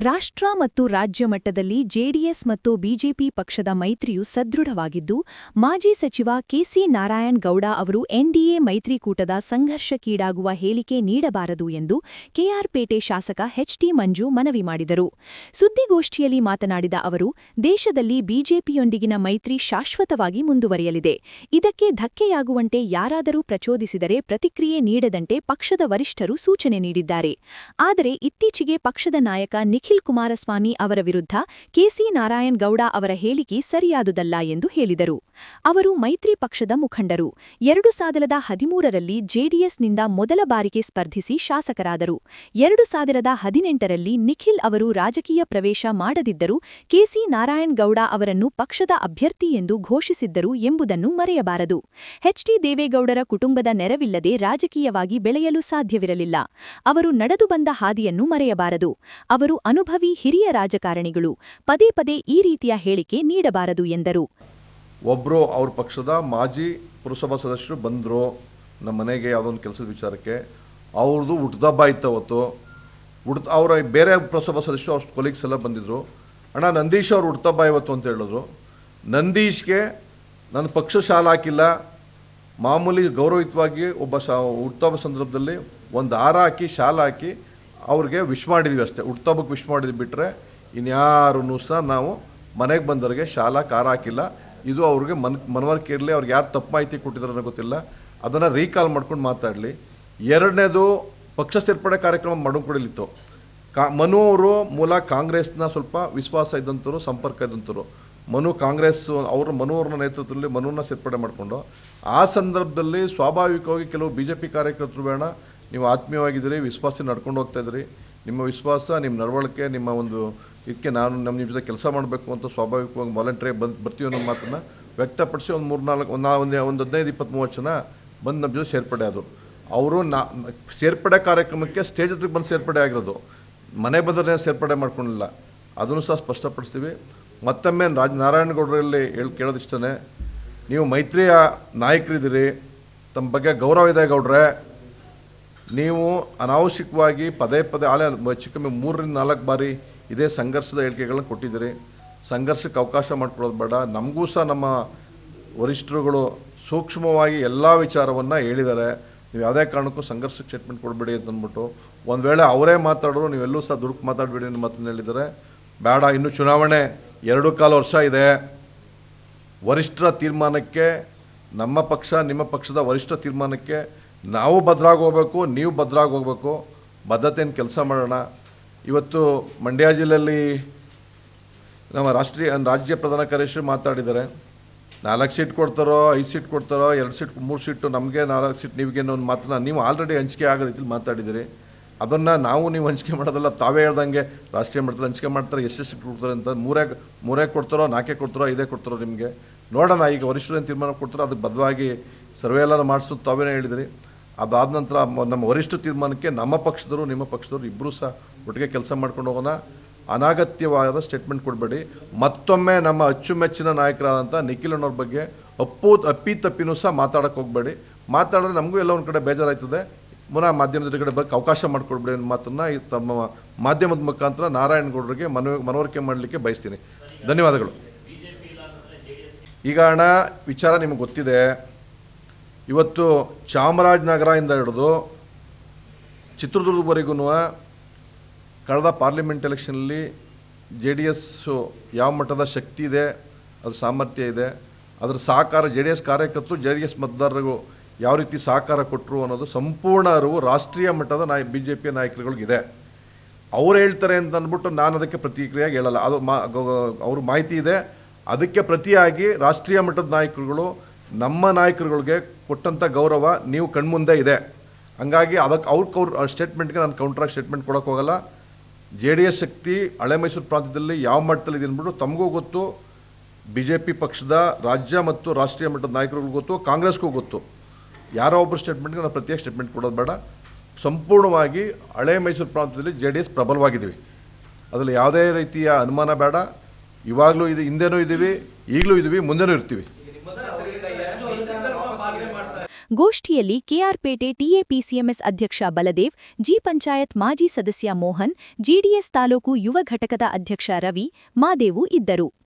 ರಾಷ್ಟ್ರ ಮತ್ತು ರಾಜ್ಯ ಮಟ್ಟದಲ್ಲಿ ಜೆಡಿಎಸ್ ಮತ್ತು ಬಿಜೆಪಿ ಪಕ್ಷದ ಮೈತ್ರಿಯು ಸದೃಢವಾಗಿದ್ದು, ಮಾಜಿ ಸಚಿವ ಕೆಸಿ ನಾರಾಯಣ್ ಗೌಡ ಅವರು ಎನ್ಡಿಎ ಮೈತ್ರಿಕೂಟದ ಸಂಘರ್ಷಕ್ಕೀಡಾಗುವ ಹೇಳಿಕೆ ನೀಡಬಾರದು ಎಂದು ಕೆಆರ್ಪೇಟೆ ಶಾಸಕ ಎಚ್ಟಿ ಮಂಜು ಮನವಿ ಮಾಡಿದರು. ಸುದ್ದಿಗೋಷ್ಠಿಯಲ್ಲಿ ಮಾತನಾಡಿದ ಅವರು, ದೇಶದಲ್ಲಿ ಬಿಜೆಪಿಯೊಂದಿಗಿನ ಮೈತ್ರಿ ಶಾಶ್ವತವಾಗಿ ಮುಂದುವರಿಯಲಿದೆ. ಇದಕ್ಕೆ ಧಕ್ಕೆಯಾಗುವಂತೆ ಯಾರಾದರೂ ಪ್ರಚೋದಿಸಿದರೆ ಪ್ರತಿಕ್ರಿಯೆ ನೀಡದಂತೆ ಪಕ್ಷದ ವರಿಷ್ಠರು ಸೂಚನೆ ನೀಡಿದ್ದಾರೆ. ಆದರೆ ಇತ್ತೀಚೆಗೆ ಪಕ್ಷದ ನಾಯಕ ನಿಖಿಲ್ ಕುಮಾರಸ್ವಾಮಿ ಅವರ ವಿರುದ್ಧ ಕೆಸಿ ನಾರಾಯಣ್ ಗೌಡ ಅವರ ಹೇಳಿಕೆ ಸರಿಯಾದುದಲ್ಲ ಎಂದು ಹೇಳಿದರು. ಅವರು ಮೈತ್ರಿ ಪಕ್ಷದ ಮುಖಂಡರು. 2013ರಲ್ಲಿ ಜೆಡಿಎಸ್ನಿಂದ ಮೊದಲ ಬಾರಿಗೆ ಸ್ಪರ್ಧಿಸಿ ಶಾಸಕರಾದರು. 2018ರಲ್ಲಿ ನಿಖಿಲ್ ಅವರು ರಾಜಕೀಯ ಪ್ರವೇಶ ಮಾಡದಿದ್ದರೂ ಕೆಸಿ ನಾರಾಯಣ್ ಗೌಡ ಅವರನ್ನು ಪಕ್ಷದ ಅಭ್ಯರ್ಥಿ ಎಂದು ಘೋಷಿಸಿದ್ದರು ಎಂಬುದನ್ನು ಮರೆಯಬಾರದು. ಎಚ್ಡಿ ದೇವೇಗೌಡರ ಕುಟುಂಬದ ನೆರವಿಲ್ಲದೆ ರಾಜಕೀಯವಾಗಿ ಬೆಳೆಯಲು ಸಾಧ್ಯವಿರಲಿಲ್ಲ. ಅವರು ನಡೆದು ಬಂದ ಹಾದಿಯನ್ನು ಮರೆಯಬಾರದು. ಅವರು ಅನುಭವಿ ಹಿರಿಯ ರಾಜಕಾರಣಿಗಳು. ಪದೇ ಪದೇ ಈ ರೀತಿಯ ಹೇಳಿಕೆ ನೀಡಬಾರದು ಎಂದರು. ಒಬ್ಬರು ಅವ್ರ ಪಕ್ಷದ ಮಾಜಿ ಪುರಸಭಾ ಸದಸ್ಯರು ಬಂದರು ನಮ್ಮ ಮನೆಗೆ ಯಾವುದೊಂದು ಕೆಲಸದ ವಿಚಾರಕ್ಕೆ. ಅವ್ರದ್ದು ಹುಟ್ಟದಬ್ಬ ಇತ್ತು ಅವತ್ತು. ಅವರ ಬೇರೆ ಪುರಸಭಾ ಸದಸ್ಯರು ಅವ್ರ ಕೊಲೀಗ್ಸ್ ಎಲ್ಲ ಬಂದಿದ್ದರು. ಅಣ್ಣ ನಂದೀಶ್ ಅವ್ರು ಹುಟ್ಟದಬ್ಬ ಇವತ್ತು ಅಂತ ಹೇಳಿದ್ರು. ನಂದೀಶ್ಗೆ ನನ್ನ ಪಕ್ಷ ಶಾಲ ಹಾಕಿಲ್ಲ, ಮಾಮೂಲಿ ಗೌರವಯುತವಾಗಿ ಒಬ್ಬ ಹುಟ್ಟದಬ್ಬ ಸಂದರ್ಭದಲ್ಲಿ ಒಂದು ಹಾರ ಹಾಕಿ ಶಾಲ ಹಾಕಿ ಅವ್ರಿಗೆ ವಿಶ್ ಮಾಡಿದ್ವಿ ಅಷ್ಟೇ. ಹುಟ್ಟುಹಬ್ಬಕ್ಕೆ ವಿಶ್ ಮಾಡಿದ್ವಿ ಬಿಟ್ಟರೆ ಇನ್ಯಾರೂ ಸಹ ನಾವು ಮನೆಗೆ ಬಂದವರಿಗೆ ಶಾಲಾ ಕಾರ ಹಾಕಿಲ್ಲ. ಇದು ಅವ್ರಿಗೆ ಮನವರಿಕೆ ಇರಲಿ. ಅವ್ರಿಗೆ ಯಾರು ತಪ್ಪು ಮಾಹಿತಿ ಕೊಟ್ಟಿದ್ದಾರೋ ಗೊತ್ತಿಲ್ಲ, ಅದನ್ನು ರೀಕಾಲ್ ಮಾಡ್ಕೊಂಡು ಮಾತಾಡಲಿ. ಎರಡನೇದು, ಪಕ್ಷ ಸೇರ್ಪಡೆ ಕಾರ್ಯಕ್ರಮ ಮಾಡ್ಕೊಂಡಿತ್ತು. ಮನು ಅವರು ಮೂಲ ಕಾಂಗ್ರೆಸ್ನ ಸ್ವಲ್ಪ ವಿಶ್ವಾಸ ಇದ್ದಂಥವ್ರು, ಸಂಪರ್ಕ ಇದ್ದಂಥವ್ರು. ಮನು ಅವ್ರ ನೇತೃತ್ವದಲ್ಲಿ ಮನುನ ಸೇರ್ಪಡೆ ಮಾಡಿಕೊಂಡು ಆ ಸಂದರ್ಭದಲ್ಲಿ ಸ್ವಾಭಾವಿಕವಾಗಿ ಕೆಲವು BJP ಕಾರ್ಯಕರ್ತರು ಬೇಡ, ನೀವು ಆತ್ಮೀಯವಾಗಿದ್ದೀರಿ, ವಿಶ್ವಾಸ ನಡ್ಕೊಂಡು ಹೋಗ್ತಾ ಇದ್ದೀರಿ, ನಿಮ್ಮ ವಿಶ್ವಾಸ, ನಿಮ್ಮ ನಡವಳಿಕೆ, ನಿಮ್ಮ ಒಂದು ಇದಕ್ಕೆ ನಿಮ್ಮ ಜೊತೆ ಕೆಲಸ ಮಾಡಬೇಕು ಅಂತ ಸ್ವಾಭಾವಿಕವಾಗಿ ವಾಲಂಟ್ರಿ ಬರ್ತೀವಿ ಅನ್ನೋ ಮಾತನ್ನು ವ್ಯಕ್ತಪಡಿಸಿ ಒಂದು 15-20-30 ಜನ ಬಂದು ನಮ್ಮ ಜೊತೆ ಸೇರ್ಪಡೆ ಆದರು. ಅವರು ಸೇರ್ಪಡೆ ಕಾರ್ಯಕ್ರಮಕ್ಕೆ ಸ್ಟೇಜ್ ಹತ್ರಕ್ಕೆ ಬಂದು ಸೇರ್ಪಡೆ ಆಗಿರೋದು, ಮನೆ ಬಂದರೆ ಸೇರ್ಪಡೆ ಮಾಡ್ಕೊಂಡಿಲ್ಲ. ಅದನ್ನು ಸಹ ಸ್ಪಷ್ಟಪಡಿಸ್ತೀವಿ. ಮತ್ತೊಮ್ಮೆ ನಾರಾಯಣಗೌಡರಲ್ಲಿ ಕೇಳೋದಿಷ್ಟೇ, ನೀವು ಮೈತ್ರಿಯ ನಾಯಕರಿದ್ದೀರಿ, ತಮ್ಮ ಬಗ್ಗೆ ಗೌರವ ಇದೆ ಗೌಡ್ರೆ. ನೀವು ಅನಾವಶ್ಯಕವಾಗಿ ಪದೇ ಚಿಕ್ಕಮ್ಮೆ 3-4 ಬಾರಿ ಇದೇ ಸಂಘರ್ಷದ ಹೇಳಿಕೆಗಳನ್ನ ಕೊಟ್ಟಿದ್ದೀರಿ. ಸಂಘರ್ಷಕ್ಕೆ ಅವಕಾಶ ಮಾಡಿಕೊಡೋದು ಬೇಡ. ನಮಗೂ ಸಹ ನಮ್ಮ ವರಿಷ್ಠರುಗಳು ಸೂಕ್ಷ್ಮವಾಗಿ ಎಲ್ಲ ವಿಚಾರವನ್ನು ಹೇಳಿದ್ದಾರೆ. ನೀವು ಯಾವುದೇ ಕಾರಣಕ್ಕೂ ಸಂಘರ್ಷಕ್ಕೆ ಸ್ಟೇಟ್ಮೆಂಟ್ ಕೊಡಬೇಡಿ ಅಂತ ಅಂದ್ಬಿಟ್ಟು, ಒಂದು ವೇಳೆ ಅವರೇ ಮಾತಾಡೋರು ನೀವೆಲ್ಲೂ ಸಹ ದುಡುಕು ಮಾತಾಡಬೇಡಿ ಅನ್ನೋ ಮಾತನ್ನು ಹೇಳಿದ್ದಾರೆ. ಬೇಡ, ಇನ್ನೂ ಚುನಾವಣೆ 2.25 ವರ್ಷ ಇದೆ. ವರಿಷ್ಠರ ತೀರ್ಮಾನಕ್ಕೆ, ನಮ್ಮ ಪಕ್ಷ ನಿಮ್ಮ ಪಕ್ಷದ ವರಿಷ್ಠ ತೀರ್ಮಾನಕ್ಕೆ ನಾವು ಭದ್ರಾಗಿ ಹೋಗಬೇಕು, ನೀವು ಭದ್ರಾಗಿ ಹೋಗಬೇಕು. ಬದ್ಧತೆಯನ್ನು ಕೆಲಸ ಮಾಡೋಣ. ಇವತ್ತು ಮಂಡ್ಯ ಜಿಲ್ಲೆಯಲ್ಲಿ ನಮ್ಮ ರಾಜ್ಯ ಪ್ರಧಾನ ಕಾರ್ಯದರ್ಶಿ ಮಾತಾಡಿದ್ದಾರೆ. 4 ಸೀಟ್ ಕೊಡ್ತಾರೋ, 5 ಸೀಟ್ ಕೊಡ್ತಾರೋ, 2 ಸೀಟ್ 3 ಸೀಟು ನಮಗೆ, 4 ಸೀಟ್ ನಿಮಗೆ ಅನ್ನೋ ಒಂದು ಮಾತನ್ನ ನೀವು ಆಲ್ರೆಡಿ ಹಂಚಿಕೆ ಆಗೋ ರೀತಿಲಿ ಮಾತಾಡಿದ್ದೀರಿ. ಅದನ್ನು ನೀವು ಹಂಚಿಕೆ ಮಾಡೋದಲ್ಲ, ತಾವೇ ಹೇಳ್ದಂಗೆ ರಾಷ್ಟ್ರೀಯ ಮಟ್ಟದಲ್ಲಿ ಹಂಚಿಕೆ ಮಾಡ್ತಾರೆ, ಎಷ್ಟು ಸೀಟ್ ಕೊಡ್ತಾರೆ ಅಂತ. 3 ಕೊಡ್ತಾರೋ, 4 ಕೊಡ್ತಾರೋ, 5 ಕೊಡ್ತಾರೋ ನಿಮಗೆ ನೋಡೋಣ. ಈಗ ವರಿಷ್ಠರೇನು ತೀರ್ಮಾನ ಕೊಡ್ತಾರೋ ಅದಕ್ಕೆ ಬದ್ಧವಾಗಿ ಸರ್ವೆ ಎಲ್ಲ ಮಾಡಿಸೋದು ತಾವೇ ಹೇಳಿದಿರಿ. ಅದಾದ ನಂತರ ನಮ್ಮ ವರಿಷ್ಠ ತೀರ್ಮಾನಕ್ಕೆ ನಮ್ಮ ಪಕ್ಷದವರು ನಿಮ್ಮ ಪಕ್ಷದವರು ಇಬ್ಬರೂ ಸಹ ಒಟ್ಟಿಗೆ ಕೆಲಸ ಮಾಡ್ಕೊಂಡು ಹೋಗೋಣ. ಅನಾಗತ್ಯವಾದ ಸ್ಟೇಟ್ಮೆಂಟ್ ಕೊಡಬೇಡಿ. ಮತ್ತೊಮ್ಮೆ ನಮ್ಮ ಅಚ್ಚುಮೆಚ್ಚಿನ ನಾಯಕರಾದಂಥ ನಿಖಿಲ್ ಅಣ್ಣವ್ರ ಬಗ್ಗೆ ಅಪ್ಪಿತಪ್ಪಿನೂ ಸಹ ಮಾತಾಡೋಕ್ಕೆ ಹೋಗಬೇಡಿ. ಮಾತಾಡಿದ್ರೆ ನಮಗೂ ಎಲ್ಲ ಒಂದು ಕಡೆ ಬೇಜಾರಾಯ್ತದೆ. ಮಾಧ್ಯಮದ ಕಡೆ ಬಗ್ಗೆ ಅವಕಾಶ ಮಾಡಿಕೊಡ್ಬೇಡಿ ಅನ್ನೋ ಮಾತನ್ನು ತಮ್ಮ ಮಾಧ್ಯಮದ ಮುಖಾಂತರ ನಾರಾಯಣಗೌಡರಿಗೆ ಮನವರಿಕೆ ಮಾಡಲಿಕ್ಕೆ ಬಯಸ್ತೀನಿ. ಧನ್ಯವಾದಗಳು. ಈಗ ಅಣ್ಣ, ವಿಚಾರ ನಿಮಗೆ ಗೊತ್ತಿದೆ. ಇವತ್ತು ಚಾಮರಾಜನಗರದಿಂದ ಹಿಡಿದು ಚಿತ್ರದುರ್ಗವರೆಗೂ ಕಳೆದ ಪಾರ್ಲಿಮೆಂಟ್ ಎಲೆಕ್ಷನಲ್ಲಿ JDSಸು ಯಾವ ಮಟ್ಟದ ಶಕ್ತಿ ಇದೆ, ಅದು ಸಾಮರ್ಥ್ಯ ಇದೆ, ಅದರ ಸಹಕಾರ JDS ಕಾರ್ಯಕರ್ತರು JDS ಮತದಾರರಿಗೂ ಯಾವ ರೀತಿ ಸಹಕಾರ ಕೊಟ್ಟರು ಅನ್ನೋದು ಸಂಪೂರ್ಣ ಅರಿವು ರಾಷ್ಟ್ರೀಯ ಮಟ್ಟದ BJP ನಾಯಕರುಗಳಿಗಿದೆ. ಅವ್ರು ಹೇಳ್ತಾರೆ ಅಂತ ಅಂದ್ಬಿಟ್ಟು ನಾನು ಅದಕ್ಕೆ ಪ್ರತಿಕ್ರಿಯೆಯಾಗಿ ಹೇಳಲ್ಲ. ಅದು ಅವ್ರ ಮಾಹಿತಿ ಇದೆ. ಅದಕ್ಕೆ ಪ್ರತಿಯಾಗಿ ರಾಷ್ಟ್ರೀಯ ಮಟ್ಟದ ನಾಯಕರುಗಳು ನಮ್ಮ ನಾಯಕರುಗಳಿಗೆ ಕೊಟ್ಟಂಥ ಗೌರವ ನೀವು ಕಣ್ಮುಂದೆ ಇದೆ. ಹಂಗಾಗಿ ಅದಕ್ಕೆ ಅವ್ರ ಸ್ಟೇಟ್ಮೆಂಟ್ಗೆ ನಾನು ಕೌಂಟ್ರಾಗಿ ಸ್ಟೇಟ್ಮೆಂಟ್ ಕೊಡೋಕ್ಕೆ ಹೋಗಲ್ಲ. JDS ಶಕ್ತಿ ಹಳೆ ಮೈಸೂರು ಪ್ರಾಂತ್ಯದಲ್ಲಿ ಯಾವ ಮಟ್ಟದಲ್ಲಿ ಇದೆ ಅಂದ್ಬಿಟ್ಟು ತಮಗೂ ಗೊತ್ತು, BJP ಪಕ್ಷದ ರಾಜ್ಯ ಮತ್ತು ರಾಷ್ಟ್ರೀಯ ಮಟ್ಟದ ನಾಯಕರಿಗೂ ಗೊತ್ತು, ಕಾಂಗ್ರೆಸ್ಗೂ ಗೊತ್ತು. ಯಾರೋ ಒಬ್ಬರು ಸ್ಟೇಟ್ಮೆಂಟ್ಗೆ ನಾನು ಪ್ರತ್ಯೇಕ ಸ್ಟೇಟ್ಮೆಂಟ್ ಕೊಡೋದು ಬೇಡ. ಸಂಪೂರ್ಣವಾಗಿ ಹಳೆ ಮೈಸೂರು ಪ್ರಾಂತ್ಯದಲ್ಲಿ JDS ಪ್ರಬಲವಾಗಿದ್ದೀವಿ. ಅದರಲ್ಲಿ ಯಾವುದೇ ರೀತಿಯ ಅನುಮಾನ ಬೇಡ. ಇವಾಗಲೂ ಇದು, ಹಿಂದೆನೂ ಇದ್ದೀವಿ, ಈಗಲೂ ಇದ್ದೀವಿ, ಮುಂದೆನೂ ಇರ್ತೀವಿ. ಗೋಷ್ಠಿಯಲ್ಲಿ ಕೆಆರ್ಪೇಟೆ ಟಿಎಪಿಸಿಎಂಎಸ್ ಅಧ್ಯಕ್ಷ ಬಲದೇವ್, ಜಿ ಪಂಚಾಯತ್ ಮಾಜಿ ಸದಸ್ಯ ಮೋಹನ್, ಜೆಡಿಎಸ್ ತಾಲೂಕು ಯುವ ಘಟಕದ ಅಧ್ಯಕ್ಷ ರವಿ, ಮಾದೇವು ಇದ್ದರು.